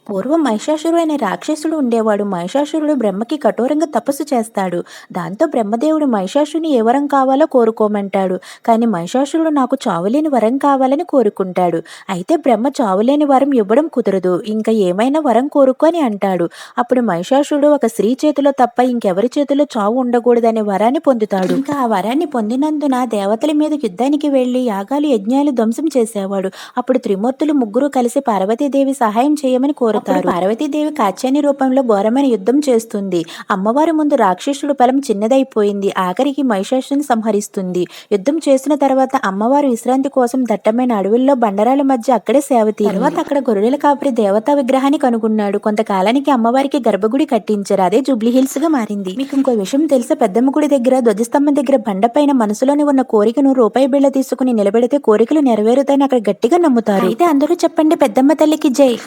పూర్వం మహిషాసురుడు అనే రాక్షసుడు ఉండేవాడు. మహిషాసురుడు బ్రహ్మకి కఠోరంగా తపస్సు చేస్తాడు. దాంతో బ్రహ్మదేవుడు మహిషాసుని ఏ వరం కావాలో కోరుకోమంటాడు. కానీ మహిషాసురుడు నాకు చావులేని వరం కావాలని కోరుకుంటాడు. అయితే బ్రహ్మ చావులేని వరం ఇవ్వడం కుదరదు. ఇంకా ఏమైనా వరం కోరుకో అని అంటాడు. అప్పుడు మహిషాసురుడు ఒక స్త్రీ చేతిలో తప్ప ఇంకెవరి చేతిలో చావు ఉండకూడదనే వరాన్ని పొందుతాడు. ఇంకా ఆ వరాన్ని పొందినందున దేవతల మీద యుద్ధానికి వెళ్లి యాగాలు యజ్ఞాలు ధ్వంసం చేసేవాడు. అప్పుడు త్రిమూర్తులు ముగ్గురు కలిసి పార్వతీదేవి సహాయం చేయమని కోరుతారు. పార్వతీదేవి కాత్యాయని రూపంలో ఘోరమైన యుద్ధం చేస్తుంది. అమ్మవారి ముందు రాక్షసుడు బలం చిన్నదైపోయింది. ఆఖరికి మహిషాసుని సంహరిస్తుంది. యుద్ధం చేసిన తర్వాత అమ్మవారు విశ్రాంతి కోసం దట్టమైన అడవుల్లో బండరాల మధ్య అక్కడే సేవ తర్వాత అక్కడ గొర్రెల కాపరి దేవతా విగ్రహాన్ని కనుగొన్నాడు. కొంతకాలానికి అమ్మవారికి గర్భగుడి కట్టించారు. అదే జూబ్లీ హిల్స్ గా మారింది. మీకు ఇంకో విషయం తెలుసా? పెద్దమ్మ గుడి దగ్గర ధ్వజస్తంభం దగ్గర బండపైన మనసులోని ఉన్న కోరికను రూపాయి బిళ్ళ తీసుకుని నిలబెడితే కోరికలు నెరవేరుతాయని అక్కడ గట్టిగా నమ్ముతారు. అయితే అందరూ చెప్పండి, పెద్దమ్మ తల్లికి జై.